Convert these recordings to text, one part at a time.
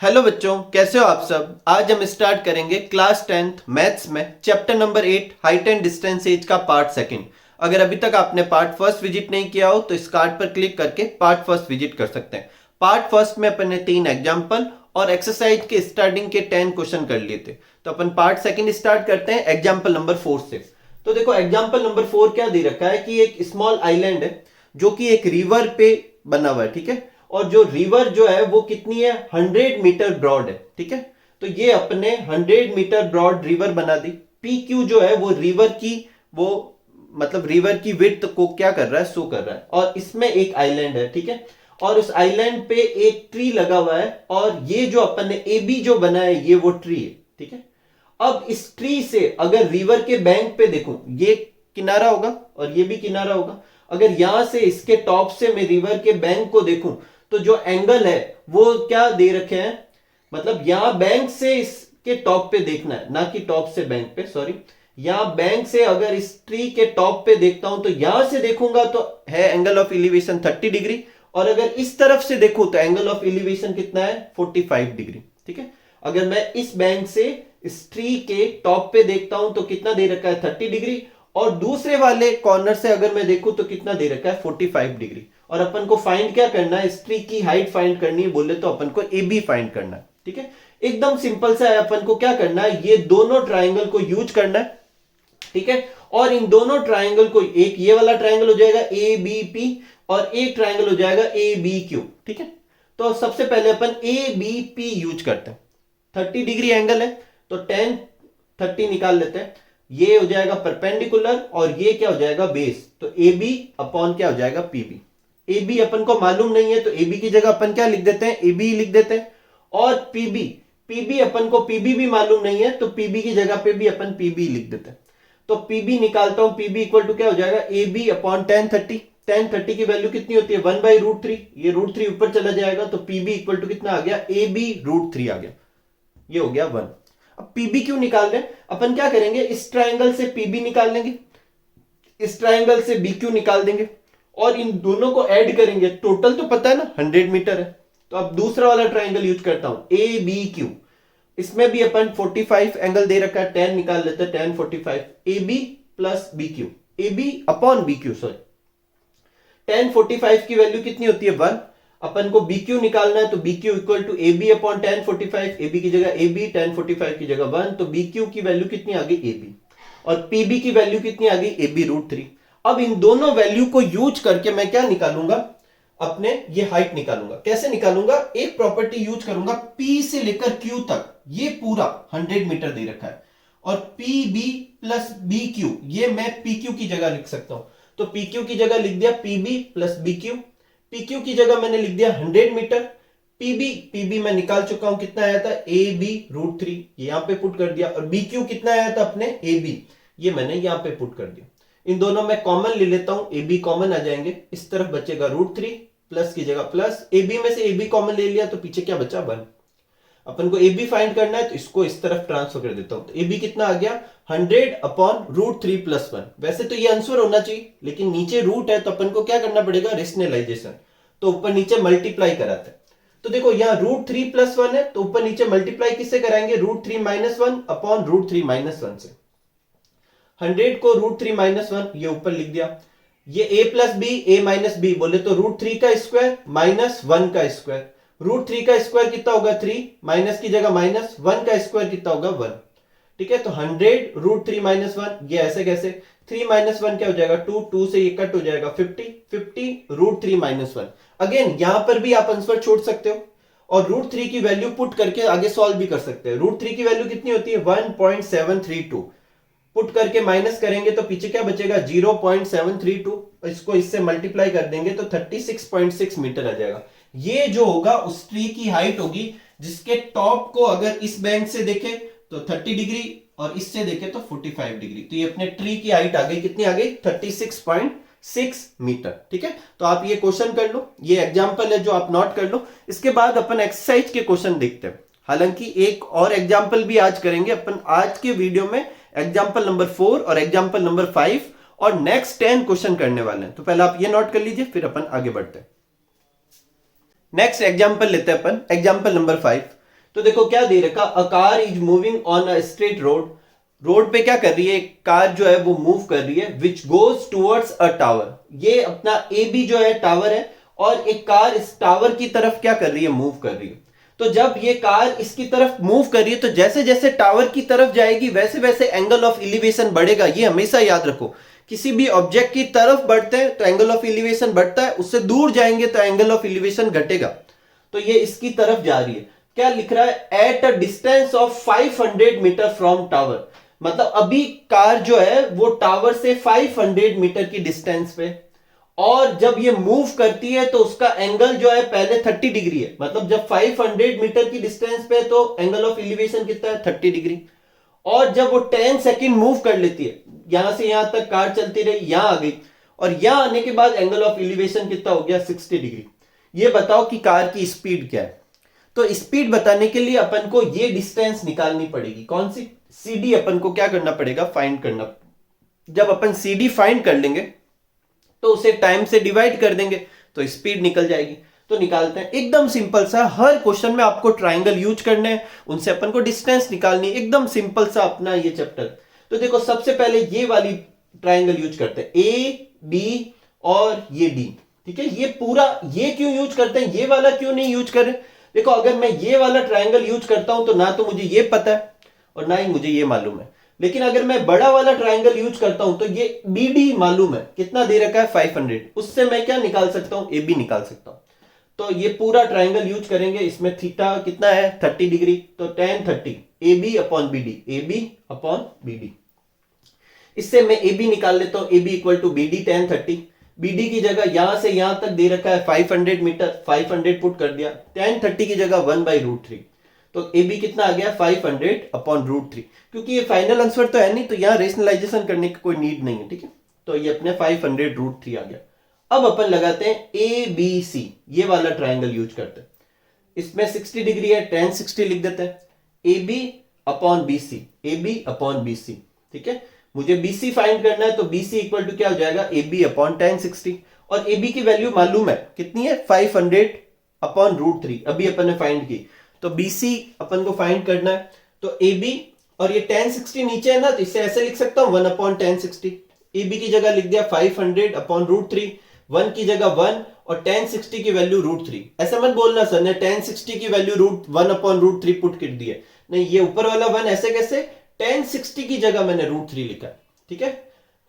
Hello बच्चों, कैसे हो आप सब। आज हम स्टार्ट करेंगे क्लास 10th मैथ्स में chapter number 8 height and distance एज का पार्ट सेकंड। अगर अभी तक आपने पार्ट फर्स्ट विजिट नहीं किया हो तो इस कार्ड पर क्लिक करके पार्ट फर्स्ट विजिट कर सकते हैं। पार्ट फर्स्ट में अपन ने 3 एग्जाम्पल और एक्सरसाइज के स्टार्टिंग के 10 क्वेश्चन कर लिए थे। तो अपन पार्ट सेकंड स्टार्ट करते हैं एग्जाम्पल नंबर 4 से। तो देखो एग्जाम्पल नंबर 4 क्या दे रखा है कि एक स्मॉल आइलैंड है जो कि एक रिवर पे बना हुआ है, ठीक है। और जो रिवर जो है वो कितनी है, 100 मीटर ब्रॉड है, ठीक है। तो ये अपने 100 मीटर ब्रॉड रिवर बना दी। पी क्यू जो है वो रिवर की वो मतलब रिवर की विड्थ को क्या कर रहा है, शो कर रहा है। और इसमें एक आइलैंड है, ठीक है। और उस आइलैंड पे एक ट्री लगा हुआ है और ये जो अपन ने ए बी जो बना है ये वो ट्री है, ठीक है। अब इस ट्री से अगर रिवर के बैंक पे देखूं, ये किनारा होगा और ये भी किनारा होगा। अगर यहां से इसके टॉप से मैं रिवर के बैंक को देखूं तो जो एंगल है वो क्या दे रखे हैं, मतलब यहां बैंक से इसके टॉप पे देखना है, ना कि टॉप से बैंक पे, सॉरी। यहां बैंक से अगर इस ट्री के टॉप पे देखता हूं तो यहां से देखूंगा तो है एंगल ऑफ एलिवेशन 30 डिग्री। और अगर इस तरफ से देखूं तो एंगल ऑफ एलिवेशन कितना है, 45 डिग्री, ठीक है। अगर मैं इस बैंक से इस ट्री के टॉप पे देखता हूं तो कितना दे रखा है, 30 डिग्री। और दूसरे वाले कॉर्नर से अगर मैं देखूं तो कितना दे रखा है, 45 डिग्री। और अपन को फाइंड क्या करना है, इस ट्री की हाइट फाइंड करनी है बोले तो अपन को ए बी फाइंड करना है, ठीक है। एकदम सिंपल सा है, अपन को क्या करना है, ये दोनों ट्राइंगल को यूज करना है, ठीक है। और इन दोनों ट्राइंगल को, एक ये वाला ट्राइंगल हो जाएगा ए बी पी और एक ट्राइंगल हो जाएगा ए बी क्यू, ठीक है। तो सबसे पहले अपन ए बी पी यूज करते हैं। 30 डिग्री एंगल है तो 10 30 निकाल लेते हैं। ये हो जाएगा परपेंडिकुलर और ये क्या हो जाएगा, बेस। तो ए बी अपॉन क्या हो जाएगा, पी बी। ए बी अपन को मालूम नहीं है तो ए बी की जगह अपन क्या लिख देते हैं, ए बी लिख देते हैं। और पीबी, पीबी अपन को पीबी भी मालूम नहीं है तो पीबी की जगह पे भी अपन पीबी लिख देते हैं। तो पीबी निकालता हूं, पीबी इक्वल टू क्या हो जाएगा, ए बी अपॉन 1030। 1030 की वैल्यू कितनी होती है, 1/√3। ये √3 ऊपर चला जाएगा तो पीबी इक्वल टू कितना आ गया, ए बी √3 आ गया। ये हो गया 1। अब पीबी क्यों निकाल रहे हैं, अपन क्या करेंगे, इस ट्राइंगल से पीबी निकाल लेंगे, इस ट्राइंगल से बी क्यू निकाल देंगे और इन दोनों को ऐड करेंगे। टोटल तो पता है ना 100 मीटर है। तो अब दूसरा वाला ट्राइंगल यूज करता हूं, ए बी क्यू। इसमें भी अपन 45 एंगल दे रखा है, 10 निकाल लेते हैं, 10 45 A B plus B Q, A B upon B Q, sorry. 10 45 की वैल्यू कितनी होती है, 1। अपन को बी क्यू निकालना है तो B Q equal to A B upon 10 45। A B की जगह ए बी, 10 45 की जगह 1। तो बी क्यू की वैल्यू कितनी आ गई, ए बी। और पीबी की वैल्यू कितनी आ गई, ए बी √3। अब इन दोनों वैल्यू को यूज करके मैं क्या निकालूंगा, अपने ये हाइट निकालूंगा। कैसे निकालूंगा, एक प्रॉपर्टी यूज करूंगा, पी से लेकर क्यू तक ये पूरा 100 मीटर दे रखा है। और P B plus B Q, ये मैं पी क्यू की जगह लिख सकता हूं। तो पी क्यू की जगह लिख दिया P B plus B Q. P Q की जगह मैंने लिख दिया 100 मीटर। पीबी मैं निकाल चुका हूं, कितना आया था, ए बी √3, यहां पे पुट कर दिया। और बी क्यू कितना आया था अपने, ए बी, ये मैंने यहां पे पुट कर दिया। इन दोनों में कॉमन ले लेता हूं, ए बी कॉमन आ जाएंगे, इस तरफ बचेगा √3, प्लस की जगह प्लस। ए बी में से ए बी कॉमन ले लिया तो पीछे क्या बचा, 1। अपन को ए बी फाइंड करना है तो इसको इस तरफ ट्रांसफर कर देता हूं। तो ए बी कितना आ गया, 100 अपॉन √3 प्लस 1। वैसे तो ये आंसर होना चाहिए लेकिन नीचे रूट है तो अपन को क्या करना पड़ेगा, रेशनलाइजेशन। तो ऊपर नीचे मल्टीप्लाई कराते हैं। तो देखो यहाँ √3 प्लस 1 है तो ऊपर नीचे मल्टीप्लाई किससे कराएंगे, √3 माइनस 1 अपॉन √3 माइनस 1 से। 100 को √3 माइनस 1 ये ऊपर लिख दिया। ये a plus B, A minus B बोले तो √3 का स्क्वायर माइनस 1 का स्क्वायर। √3 का स्क्वायर कितना होगा, 3, माइनस की जगह माइनस, 1 का स्क्वायर कितना होगा, 1, ठीक है। तो 100 √3 माइनस 1, ये ऐसे कैसे, 3 माइनस 1 क्या हो जाएगा, 2, 2 से ये कट हो जाएगा, 50 √3 माइनस 1। अगेन यहां पर भी आप आंसर छोड़ सकते हो और √3 की वैल्यू पुट करके आगे सॉल्व भी कर सकते हैं। √3 की वैल्यू कितनी होती है, 1.732। पुट करके माइनस करेंगे तो पीछे क्या बचेगा, 0.732। इसको इससे मल्टीप्लाई कर देंगे तो 36.6 मीटर आ जाएगा। ये जो होगा उस ट्री की हाइट होगी जिसके टॉप को अगर इस बैंक से देखे तो 30 डिग्री और इससे देखे तो 45 डिग्री। तो ये अपने ट्री की हाइट आ गई, कितनी आ गई, 36.6 मीटर, ठीक है। तो आप ये क्वेश्चन कर लो, ये एग्जांपल है जो आप नोट कर लो। इसके बाद अपन एक्सरसाइज के क्वेश्चन देखते हैं। हालांकि एक और एग्जांपल भी आज करेंगे अपन आज के वीडियो में, एग्जांपल नंबर 4 और एग्जांपल नंबर 5 और नेक्स्ट 10 क्वेश्चन करने वाले हैं। तो पहले आप ये नोट कर लीजिए फिर अपन आगे बढ़ते हैं। नेक्स्ट एग्जांपल लेते हैं अपन, एग्जांपल नंबर 5। तो देखो क्या दे रखा, a car is moving on a straight road, road पे क्या कर रही है, कार जो है वो मूव कर रही है, which goes towards a tower, ये अपना ए बी जो है टावर है, और एक कार इस टावर की तरफ क्या कर रही है, मूव कर रही है। तो जब ये कार इसकी तरफ मूव कर रही है, तो जैसे जैसे टावर की तरफ जाएगी वैसे वैसे एंगल ऑफ एलिवेशन बढ़ेगा। ये हमेशा याद रखो, किसी भी ऑब्जेक्ट की तरफ बढ़ते हैं तो एंगल ऑफ एलिवेशन बढ़ता है, उससे दूर जाएंगे तो एंगल ऑफ एलिवेशन घटेगा। तो ये इसकी तरफ जा रही है, क्या लिख रहा है, at a distance of 500 metre from tower, मतलब अभी कार जो है वो टावर से 500 मीटर की डिस्टेंस पे, और जब ये मूव करती है तो उसका एंगल जो है पहले 30 डिग्री है, मतलब जब 500 मीटर की डिस्टेंस पे तो एंगल ऑफ एलिवेशन कितना है, 30 डिग्री। और जब वो 10 सेकंड मूव कर लेती है, यहां से यहां तक कार चलती रही, यहां आ गई, और यहां आने के बाद एंगल ऑफ एलिवेशन कितना हो गया, 60 डिग्री। ये बताओ कि कार की स्पीड क्या है। तो स्पीड बताने के लिए अपन को ये डिस्टेंस निकालनी पड़ेगी, कौन सी, CD अपन को क्या करना पड़ेगा, फाइंड करना। जब अपन CD फाइंड कर लेंगे तो उसे टाइम से डिवाइड कर देंगे तो स्पीड निकल जाएगी। तो निकालते हैं, एकदम सिंपल सा, हर क्वेश्चन में आपको ट्राइंगल यूज करने हैं, उनसे अपन को डिस्टेंस निकालनी है, एकदम सिंपल सा अपना ये चैप्टर। तो देखो सबसे पहले ये वाली ट्राइंगल यूज करते हैं, AB और ये D, ठीक है। ये पूरा, ये क्यों यूज करते हैं, ये वाला क्यों नहीं यूज करें। देखो अगर मैं ये वाला ट्राइंगल यूज करता हूं तो ना तो मुझे ये पता है और ना ही मुझे ये मालूम है, लेकिन अगर मैं बड़ा वाला ट्राइंगल यूज करता हूं तो ये BD मालूम है, कितना दे रखा है, 500, उससे मैं क्या निकाल सकता हूं, AB निकाल सकता हूं। तो ये पूरा ट्राइंगल यूज करेंगे, इसमें थीटा कितना है, 30 डिग्री, तो tan 30 AB upon BD, AB upon BD। इससे मैं AB निकाल लेता हूं, AB equal to BD tan 30, BD की जगह यहां से यहां तक दे रखा है 500 मीटर, 500 पुट कर दिया, tan 30 की जगह 1/√3, तो AB कितना आ गया, 500 अपॉन √3। क्योंकि ये फाइनल आंसर तो है नहीं, तो यहां रेशनलाइजेशन करने की कोई नीड नहीं है, ठीक है। तो ये अपने 500 √3 आ गया। अब अपन लगाते हैं ABC, ये वाला ट्राइंगल यूज करते हैं, इसमें 60 डिग्री है, tan 60 लिख देते हैं, AB upon BC, AB upon BC, ठीक है। मुझे BC फाइंड करना है, तो BC इक्वल टू क्या हो जाएगा, AB अपॉन tan 60, और AB की वैल्यू मालूम है कितनी है, 500 अपॉन √3, अभी अपन ने फाइंड की। तो BC अपन को फाइंड करना है, तो AB, और ये tan 60 नीचे है ना, तो इसे ऐसे लिख सकता हूं 1 अपॉन tan 60, AB की जगह लिख दिया 500 अपॉन √3, 1 की जगह 1, और tan 60 की वैल्यू √3। ऐसा मत बोलना सर ने tan 60 की वैल्यू √1 अपॉन √3 पुट कर दी है, नहीं, ये ऊपर वाला 1 ऐसे कैसे, tan 60 की जगह मैंने √3 लिखा, ठीक है।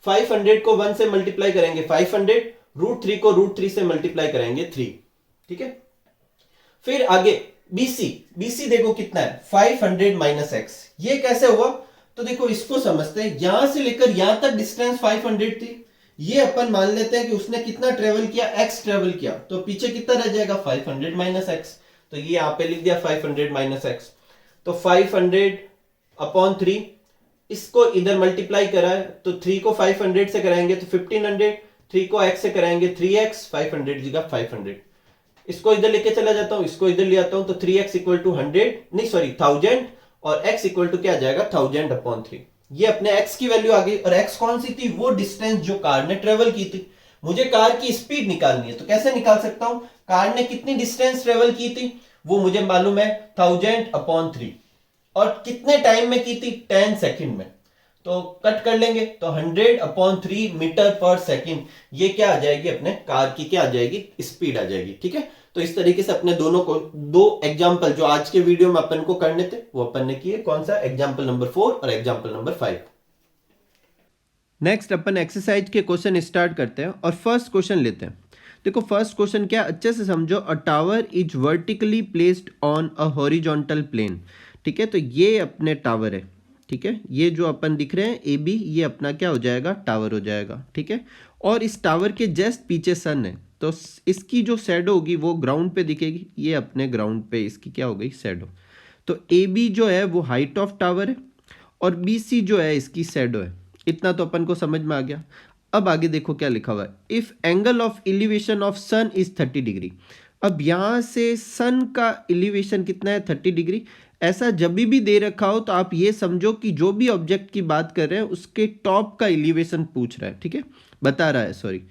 500 को 1 से मल्टीप्लाई करेंगे 500, √3 को √3 से मल्टीप्लाई करेंगे 3, ठीक है। फिर आगे BC देखो कितना है, 500 माइनस x, ये कैसे हुआ, तो देखो इसको समझते हैं, यहां से लेकर यहां तक डिस्टेंस 500 थी, ये अपन मान लेते हैं कि उसने कितना ट्रेवल किया, x ट्रेवल किया, तो पीछे कितना रह जाएगा, 500 माइनस x, तो ये यहां पे लिख दिया 500 माइनस x, तो 500 अपॉन 3, इसको इधर मल्टीप्लाई करा है, तो 3 को 500 से कराएंगे तो 1500, 3 को x से कराएंगे 3x, 500 जगह 500, इसको इधर लेके चला जाता हूं, इसको इधर ले आता हूं, तो 3x इक्वल टू 100, नहीं सॉरी 1000, और x इक्वल टू क्या आ जाएगा, 1000 अपॉन 3। ये अपने x की वैल्यू आ गई, और x कौन सी थी, वो डिस्टेंस जो कार ने ट्रेवल की थी। मुझे कार की स्पीड निकालनी है, तो कैसे निकाल सकता हूं, कार ने कितनी डिस्टेंस ट्रेवल की थी, वो मुझे मालूम है 1000 अपॉन 3, और कितने टाइम में की थी, 10 सेकंड में, तो कट कर लेंगे, तो 100 अपॉन 3 मीटर पर सेकंड, ये क्या आ जाएगी, अपने कार की क्या आ जाएगी, स्पीड आ जाएगी, ठीक है। तो इस तरीके से अपने दोनों को दो एग्जाम्पल जो आज के वीडियो में अपन को करने थे वो अपन ने किए, कौन सा, एग्जाम्पल नंबर 4 और एग्जाम्पल नंबर 5। नेक्स्ट अपन एक्सरसाइज के क्वेश्चन स्टार्ट करते हैं और फर्स्ट क्वेश्चन लेते हैं। देखो फर्स्ट क्वेश्चन क्या, अच्छे से समझो, a tower is vertically placed on a horizontal plane, ठीक है। तो ये अपने टावर है, ठीक है, ये जो अपन दिख रहे हैं AB, ये अपना क्या हो जाएगा, टावर हो जाएगा, ठीक है। और इस टावर के जस्ट पीछे सन है, तो इसकी जो शैडो होगी वो ग्राउंड पे दिखेगी, ये अपने ग्राउंड पे इसकी क्या हो गई, शैडो। तो AB जो है वो हाइट ऑफ टावर है, और BC जो है इसकी शैडो है, इतना तो अपन को समझ में आ गया। अब आगे देखो क्या लिखा हुआ है, if angle of elevation of sun is 30 degree. अब यहाँ से सन का एलिवेशन कितना है, 30 डिग्री। ऐसा जब भी दे रखा हो तो आप ये समझो कि जो भी ऑब्जेक्ट की बात कर रहे हैं उसके टॉप का एलिवेशन पूछ रहा है, ठीक है, बता रहा है, सॉरी।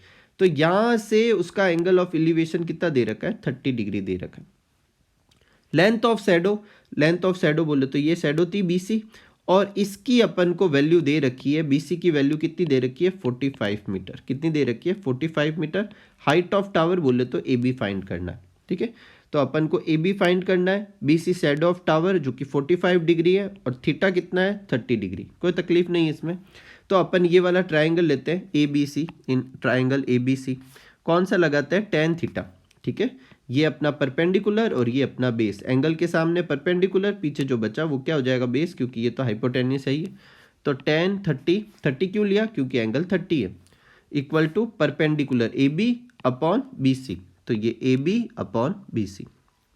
तो यहाँ से उसका एंगल ऑफ एलिवेशन कितना दे रखा है, 30 डिग्री दे रखा है। Length of shadow, length of shadow बोले तो ये शैडो थी BC, और इसकी अपन को वैल्यू दे रखी है, BC की वैल्यू कितनी दे रखी है 45 मीटर। कितनी दे रखी है 45 मीटर। हाइट ऑफ टावर बोले तो AB फाइंड करना है, ठीक है। तो अपन को AB फाइंड करना है, BC शैडो ऑफ टावर जो कि 45 डिग्री है, और थीटा कितना है 30 डिग्री। कोई तकलीफ नहीं है इसमें। तो अपन ये वाला ट्राइंगल लेते हैं ABC, इन ट्राइंगल ABC कौन सा लगाते हैं, tan थीटा, ठीक है। ये अपना परपेंडिकुलर और ये अपना बेस, एंगल के सामने परपेंडिकुलर, पीछे जो बचा वो क्या हो जाएगा बेस, क्योंकि ये तो हाइपोटेन्यूस है ये। तो tan 30 क्यों लिया, क्योंकि एंगल 30 है, equal to perpendicular AB upon BC, तो ये AB अपॉन BC,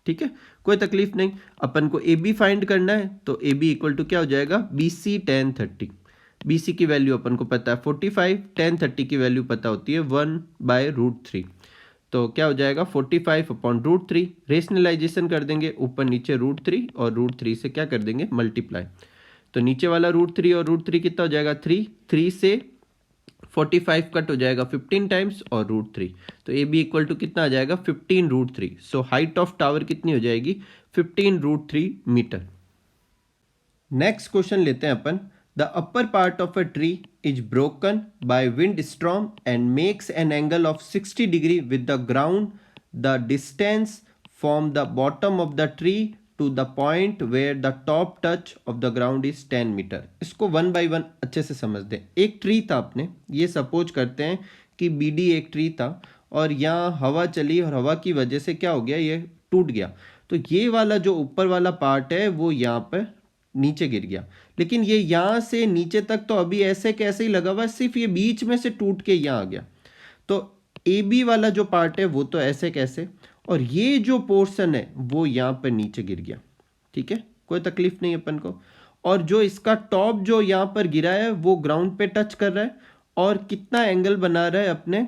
ठीक है। कोई तकलीफ नहीं। अपन को AB फाइंड करना है, तो AB इक्वल टू क्या हो जाएगा BC tan 30। BC की वैल्यू अपन को पता है 45, tan 30 की वैल्यू पता होती है 1/√3, तो क्या हो जाएगा 45 अपॉन √3। रेशनलाइजेशन कर देंगे, ऊपर नीचे √3 और √3 से क्या कर देंगे मल्टीप्लाई, तो नीचे वाला √3 और √3 कितना हो जाएगा 3 से 45 कट हो जाएगा 15 टाइम्स और √3, तो AB इक्वल टू कितना आ जाएगा 15√3। सो हाइट ऑफ टावर कितनी हो जाएगी 15√3 मीटर। नेक्स्ट क्वेश्चन लेते हैं अपन। The upper part of a tree is broken by wind storm and makes an angle of 60 degree with the ground. The distance from the bottom of the tree to the point where the top touch of the ground is 10 metre. इसको 1 by 1 अच्छे से समझ दें। एक tree था, अपने ये suppose करते हैं कि BD एक ट्री था, और यहाँ हवा चली और हवा की वजह से क्या हो गया, ये टूट गया। तो ये वाला जो ऊपर वाला पार्ट है वो यहाँ पर नीचे गिर गया, लेकिन ये यहाँ से नीचे तक तो अभी ऐसे कैसे ही लगा हुआ है, सिर्फ ये बीच में से टूट के यहाँ आ गया। तो AB वाला जो पार्ट है वो तो ऐसे कैसे, और ये जो पोर्शन है वो यहाँ पर नीचे गिर गया, ठीक है। कोई तकलीफ नहीं अपन को। और जो इसका टॉप जो यहाँ पर गिरा है वो ग्राउंड पे टच कर रहा है, और कितना एंगल बना रहा है अपने,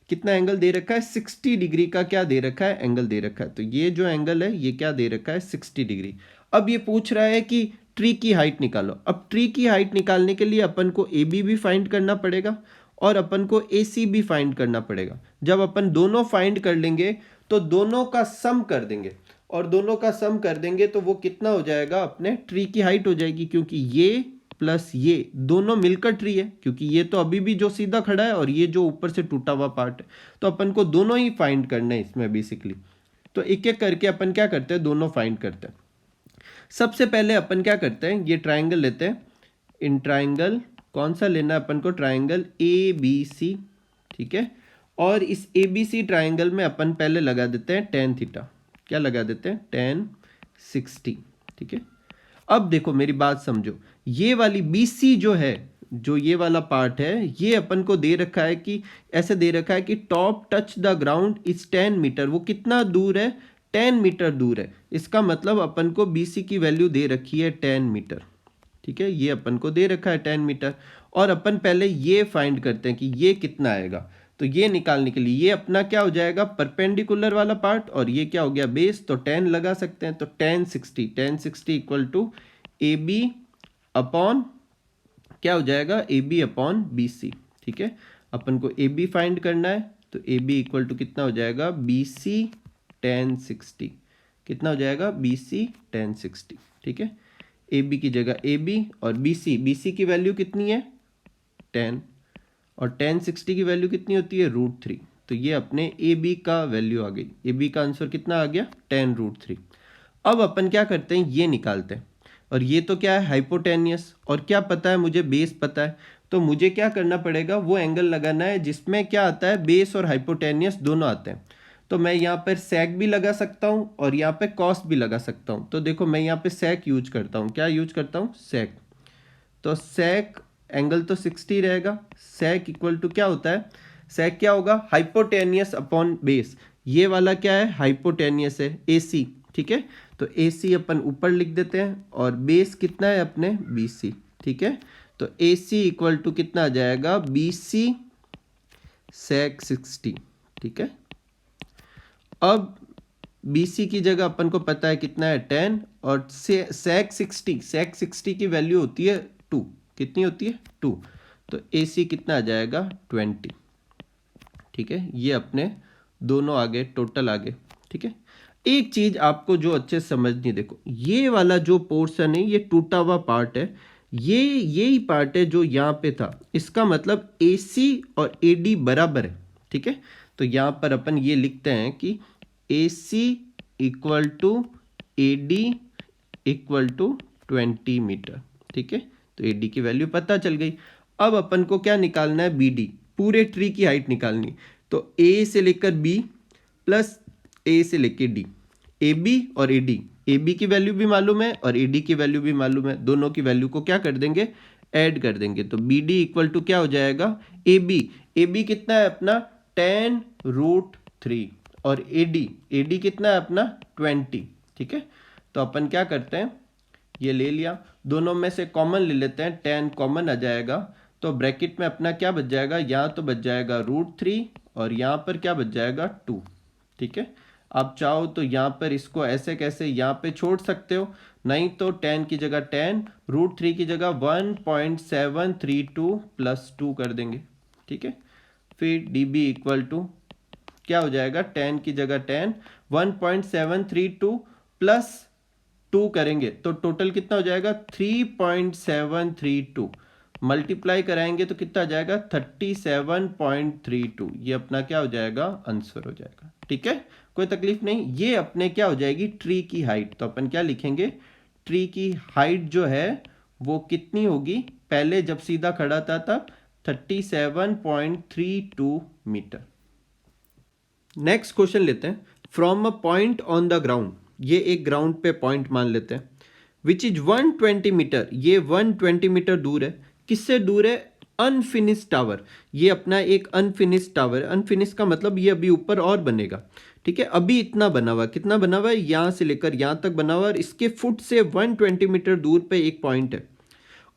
कितना एंगल दे रखा है 60 डिग्री का क्या दे रखा है एंगल दे रखा है। तो ये जो एंगल है ये क्या दे रखा है 60 डिग्री। अब ये पूछ रहा है कि ट्री की हाइट निकालो। अब ट्री की हाइट निकालने के लिए अपन को AB भी फाइंड करना पड़ेगा और अपन को AC भी फाइंड करना पड़ेगा। जब अपन दोनों फाइंड कर लेंगे तो दोनों का सम कर देंगे, और दोनों का सम कर देंगे तो वो कितना हो जाएगा, अपने ट्री की हाइट हो जाएगी, क्योंकि ये प्लस ये दोनों मिलकर ट्री है, क्योंकि ये तो अभी भी जो सीधा खड़ा है और ये जो ऊपर से टूटा हुआ पार्ट है, तो अपन को दोनों ही फाइंड करना है इसमें बेसिकली। तो एक एक करके अपन क्या करते हैं, दोनों फाइंड करते हैं। सबसे पहले अपन क्या करते हैं, ये ट्राइंगल लेते हैं। इन ट्राइंगल कौन सा लेना है अपन को, ट्राइंगल ABC, ठीक है। और इस ABC ट्राइंगल में अपन पहले लगा देते हैं tan थीटा। क्या लगा देते हैं, tan 60, ठीक है। अब देखो मेरी बात समझो, ये वाली BC जो है, जो ये वाला पार्ट है, ये अपन को दे रखा है कि ऐसे दे रखा है कि top touch the ground is 10 metre. वो कितना दूर है, 10 मीटर दूर है। इसका मतलब अपन को BC की वैल्यू दे रखी है 10 मीटर, ठीक है। ये अपन को दे रखा है 10 मीटर, और अपन पहले ये फाइंड करते हैं कि ये कितना आएगा। तो ये निकालने के लिए ये अपना क्या हो जाएगा, परपेंडिकुलर वाला पार्ट, और ये क्या हो गया बेस, तो 10 लगा सकते हैं। तो tan 60 equal to AB upon क्या हो जाएगा, AB अपॉन BC, ठीक है। अपन को AB फाइंड करना है, तो AB इक्वल टू कितना हो जाएगा, BC tan 60, कितना हो जाएगा BC tan 60, ठीक है। AB की जगह AB और BC की वैल्यू कितनी है 10, और tan 60 की वैल्यू कितनी होती है √3। तो ये अपने AB का वैल्यू आ गई। AB का आंसर कितना आ गया 10√3। अब अपन क्या करते हैं, ये निकालते हैं, और ये तो क्या है हाइपोटेनियस, और क्या पता है मुझे बेस पता है। तो मुझे क्या करना पड़ेगा, वो एंगल लगाना है जिसमें क्या आता है, बेस और हाइपोटेनियस दोनों आते हैं। तो मैं यहाँ पर सेक भी लगा सकता हूँ और यहाँ पे कॉस भी लगा सकता हूँ। तो देखो मैं यहाँ पे सेक यूज करता हूँ, क्या यूज करता हूँ, सेक। तो सेक एंगल तो 60 रहेगा। सेक इक्वल टू क्या होता है, सेक क्या होगा, हाइपोटेनियस अपॉन बेस। ये वाला क्या है, हाइपोटेनियस है AC, ठीक है। तो AC अपन ऊपर लिख देते हैं, और बेस कितना है अपने BC, ठीक है। तो AC इक्वल टू कितना आ जाएगा, BC सेक 60, ठीक है। अब BC की जगह अपन को पता है कितना है 10, और सेक 60 की वैल्यू होती है 2, कितनी होती है 2। तो AC कितना आ जाएगा 20, ठीक है। ये अपने दोनों आगे टोटल आगे, ठीक है। एक चीज आपको जो अच्छे से समझनी, देखो ये वाला जो पोर्शन है ये टूटा हुआ पार्ट है, ये यही पार्ट है जो यहाँ पे था, इसका मतलब AC और AD बराबर है। ठीक है, तो यहाँ पर अपन ये लिखते हैं कि AC equal to AD equal to 20 metre. ठीक है, तो AD की वैल्यू पता चल गई। अब अपन को क्या निकालना है, BD, पूरे ट्री की हाइट निकालनी। तो A से लेकर B प्लस A से लेकर D, AB और AD, AB की वैल्यू भी मालूम है और AD की वैल्यू भी मालूम है, दोनों की वैल्यू को क्या कर देंगे, ऐड कर देंगे। तो BD इक्वल टू क्या हो जाएगा, AB कितना है अपना 10√3 और AD कितना है अपना 20। ठीक है, तो अपन क्या करते हैं, ये ले लिया, दोनों में से कॉमन ले लेते हैं, 10 कॉमन आ जाएगा, तो ब्रैकेट में अपना क्या बच जाएगा, यहाँ तो बच जाएगा √3 और यहाँ पर क्या बच जाएगा 2। ठीक है, आप चाहो तो यहाँ पर इसको ऐसे कैसे यहाँ पे छोड़ सकते हो, नहीं तो 10 की जगह 10, √3 की जगह 1.732 प्लस 2 कर देंगे। ठीक है, फिर DB इक्वल टू क्या हो जाएगा, 10 की जगह 10, 1.732 प्लस 2 करेंगे तो टोटल कितना हो जाएगा 3.732, मल्टीप्लाई कराएंगे तो कितना आ जाएगा 37.32। ये अपना क्या हो जाएगा, आंसर हो जाएगा। ठीक है, कोई तकलीफ नहीं, ये अपने क्या हो जाएगी ट्री की हाइट। तो अपन क्या लिखेंगे, ट्री की हाइट जो है वो कितनी होगी, पहले जब सीधा खड़ा था तब 37.32 मीटर। नेक्स्ट क्वेश्चन लेते हैं, from a point on the ground, ये एक ग्राउंड पे पॉइंट मान लेते हैं, विच इज 120 मीटर, ये 120 मीटर दूर है, किससे दूर है, अनफिनिश टावर, ये अपना एक अनफिनिश टावर है। अनफिनिश का मतलब ये अभी ऊपर और बनेगा। ठीक है, अभी इतना बना हुआ, कितना बना हुआ है, यहाँ से लेकर यहाँ तक बना हुआ है और इसके फुट से 120 मीटर दूर पे एक पॉइंट है।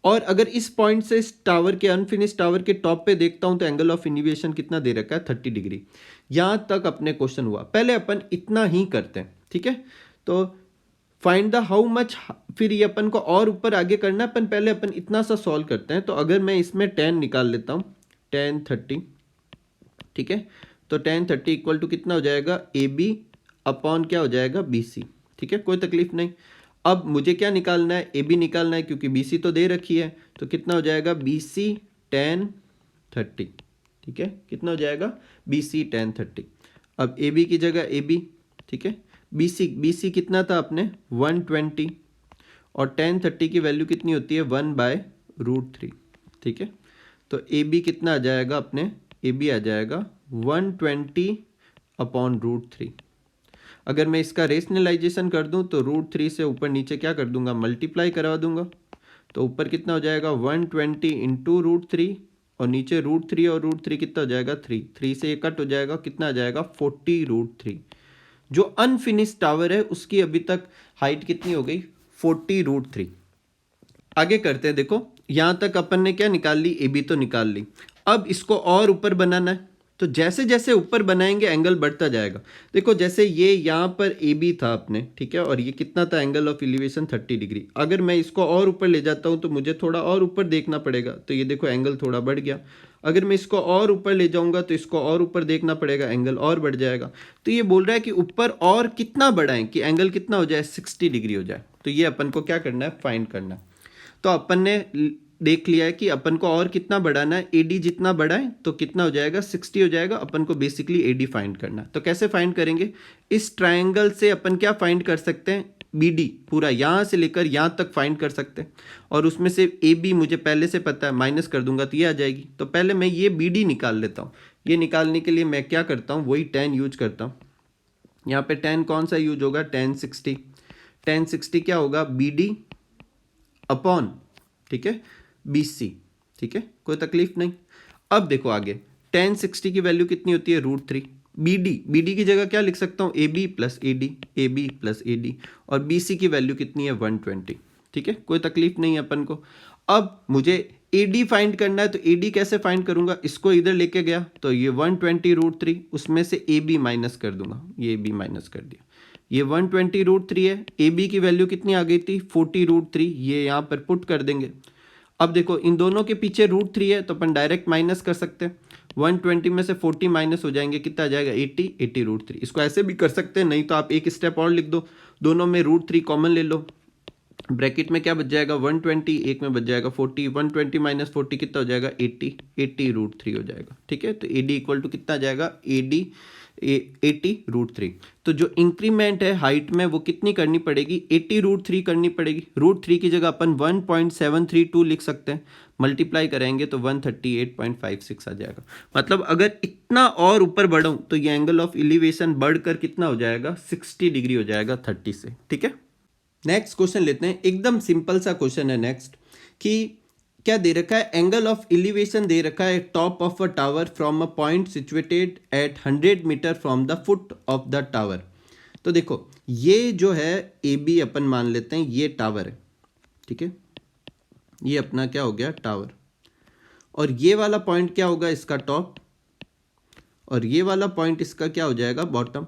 और अगर इस पॉइंट से इस टावर के, अनफिनिश टावर के टॉप पे देखता हूं तो एंगल ऑफ इनिवेशन कितना दे रखा है, 30 डिग्री। यहां तक अपने क्वेश्चन हुआ, पहले अपन इतना ही करते हैं। ठीक है, तो फाइंड द हाउ मच, फिर ये अपन को और ऊपर आगे करना है, अपन पहले अपन इतना सा सॉल्व करते हैं। तो अगर मैं इसमें 10 निकाल लेता हूं, 10 30, ठीक है, तो 10 30 इक्वल टू कितना हो जाएगा, AB अपॉन क्या हो जाएगा, BC। ठीक है, कोई तकलीफ नहीं। अब मुझे क्या निकालना है, AB निकालना है, क्योंकि BC तो दे रखी है, तो कितना हो जाएगा BC 10 30। ठीक है, कितना हो जाएगा BC 10 30। अब AB की जगह AB, ठीक है, BC कितना था अपने 120 और 10 30 की वैल्यू कितनी होती है 1/√3। ठीक है, तो AB कितना आ जाएगा अपने, AB आ जाएगा 120 अपॉन √3। अगर मैं इसका रेशनलाइजेशन कर दूं तो √3 से ऊपर नीचे क्या कर दूंगा, मल्टीप्लाई करवा दूंगा। तो ऊपर कितना हो जाएगा 120 इंटू √3 और नीचे √3 और √3 कितना हो जाएगा 3 से ये कट हो जाएगा, कितना आ जाएगा 40√3। जो अनफिनिश टावर है उसकी अभी तक हाइट कितनी हो गई 40√3। आगे करते हैं, देखो यहां तक अपन ने क्या निकाल ली, AB तो निकाल ली। अब इसको और ऊपर बनाना है, तो जैसे जैसे ऊपर बनाएंगे एंगल बढ़ता जाएगा। देखो जैसे ये यहाँ पर AB था अपने, ठीक है, और ये कितना था एंगल ऑफ एलिवेशन 30 डिग्री। अगर मैं इसको और ऊपर ले जाता हूँ तो मुझे थोड़ा और ऊपर देखना पड़ेगा, तो ये देखो एंगल थोड़ा बढ़ गया। अगर मैं इसको और ऊपर ले जाऊंगा तो इसको और ऊपर देखना पड़ेगा, एंगल और बढ़ जाएगा। तो ये बोल रहा है कि ऊपर और कितना बढ़ाएं कि एंगल कितना हो जाए 60 डिग्री हो जाए। तो ये अपन को क्या करना है, फाइंड करना है। तो अपन ने देख लिया है कि अपन को और कितना बढ़ाना है, AD जितना बढ़ाए तो कितना हो जाएगा 60 हो जाएगा। अपन को बेसिकली AD फाइंड करना है। तो कैसे फाइंड करेंगे, इस ट्रायंगल से अपन क्या फाइंड कर सकते हैं, BD पूरा यहाँ से लेकर यहाँ तक फाइंड कर सकते हैं। और उसमें से AB मुझे पहले से पता है, माइनस कर दूंगा तो ये आ जाएगी। तो पहले मैं ये BD निकाल लेता हूँ। ये निकालने के लिए मैं क्या करता हूँ, वही 10 यूज करता हूँ। यहाँ पे 10 कौन सा यूज होगा, 10 60 क्या होगा BD अपॉन, ठीक है, BC। ठीक है, कोई तकलीफ नहीं। अब देखो आगे 10 60 की वैल्यू कितनी होती है √3। BD की जगह क्या लिख सकता हूँ, AB प्लस AD और BC की वैल्यू कितनी है 120। ठीक है, कोई तकलीफ नहीं है अपन को। अब मुझे AD फाइंड करना है, तो AD कैसे फाइंड करूंगा, इसको इधर लेके गया तो ये 120√3, उसमें से AB माइनस कर दूंगा, ये AB माइनस कर दिया, ये 120√3 है। AB की वैल्यू कितनी आ गई थी 40√3, ये यहाँ पर पुट कर देंगे। अब देखो इन दोनों के पीछे √3 है तो अपन डायरेक्ट माइनस कर सकते हैं। 120 में से 40 माइनस हो जाएंगे, कितना आ जाएगा 80, 80 √3। इसको ऐसे भी कर सकते हैं, नहीं तो आप एक स्टेप और लिख दो, दोनों में √3 कॉमन ले लो, ब्रैकेट में क्या बच जाएगा 120, एक में बच जाएगा 40, 120 माइनस 40 कितना हो जाएगा 80, 80 √3 हो जाएगा। ठीक है, तो AD इक्वल टू कितना आ जाएगा AD 80 √3। तो जो इंक्रीमेंट है हाइट में वो कितनी करनी पड़ेगी 80 √3 करनी पड़ेगी। √3 की जगह अपन 1.732 लिख सकते हैं, मल्टीप्लाई करेंगे तो 138.56 आ जाएगा। मतलब अगर इतना और ऊपर बढ़ूं तो ये एंगल ऑफ एलिवेशन बढ़कर कितना हो जाएगा 60 डिग्री हो जाएगा 30 से। ठीक है, नेक्स्ट क्वेश्चन लेते हैं, एकदम सिंपल सा क्वेश्चन है नेक्स्ट, कि क्या दे रखा है एंगल ऑफ एलिवेशन दे रखा है top of a tower from a point situated at 100 metre from the foot of the tower. तो देखो ये जो है AB अपन मान लेते हैं ये टावर है, ठीक है, ये अपना क्या हो गया टावर, और ये वाला पॉइंट क्या होगा इसका टॉप, और ये वाला पॉइंट इसका क्या हो जाएगा बॉटम।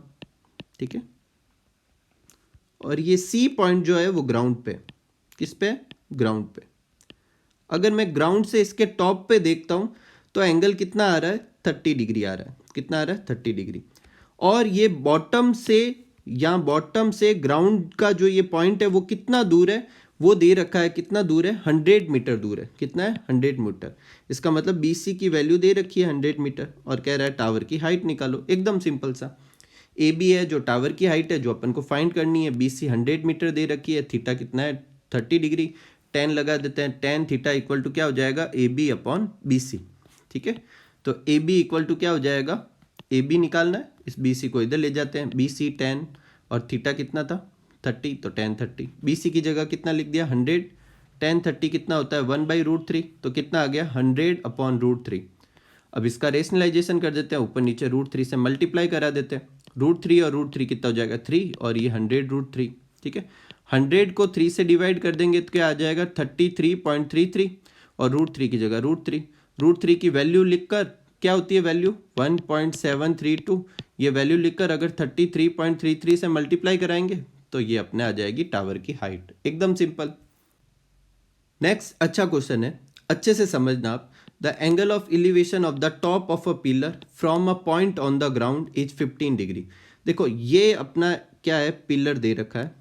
ठीक है, और ये C पॉइंट जो है वो ग्राउंड पे, किस पे, ग्राउंड पे। अगर मैं ग्राउंड से इसके टॉप पे देखता हूं तो एंगल कितना आ रहा है 30 डिग्री आ रहा है, कितना आ रहा है 30 डिग्री। और ये बॉटम से, या बॉटम से ग्राउंड का जो ये पॉइंट है वो कितना दूर है, वो दे रखा है, कितना दूर है 100 मीटर दूर है, कितना है 100 मीटर। इसका मतलब BC की वैल्यू दे रखी है 100 मीटर, और कह रहा है टावर की हाइट निकालो। एकदम सिंपल सा, AB है जो टावर की हाइट है जो अपन को फाइंड करनी है, BC 100 मीटर दे रखी है, थीटा कितना है 30 डिग्री, 10 लगा देते हैं, tan थीटा इक्वल टू क्या हो जाएगा AB अपॉन BC। ठीक है, तो AB इक्वल टू क्या हो जाएगा, AB निकालना है, इस BC को इधर ले जाते हैं, BC 10 और थीटा कितना था 30, तो tan 30, BC की जगह कितना लिख दिया 100, tan 30 कितना होता है 1/√3, तो कितना आ गया 100 अपॉन √3। अब इसका रेशनलाइजेशन कर देते हैं, ऊपर नीचे √3 से मल्टीप्लाई करा देते हैं, √3 और √3 कितना हो जाएगा 3, और ये 100 √3। ठीक है, 100 को 3 से डिवाइड कर देंगे तो क्या आ जाएगा 33.33, और √3 की जगह √3, √3 की वैल्यू लिखकर क्या होती है वैल्यू 1.732, ये वैल्यू लिखकर अगर 33.33 से मल्टीप्लाई कराएंगे तो ये अपने आ जाएगी टावर की हाइट। एकदम सिंपल। नेक्स्ट अच्छा क्वेश्चन है, अच्छे से समझना आप। The angle of elevation of the top of a pillar from a point on the ground is 15 degree. देखो ये अपना क्या है पिलर दे रखा है,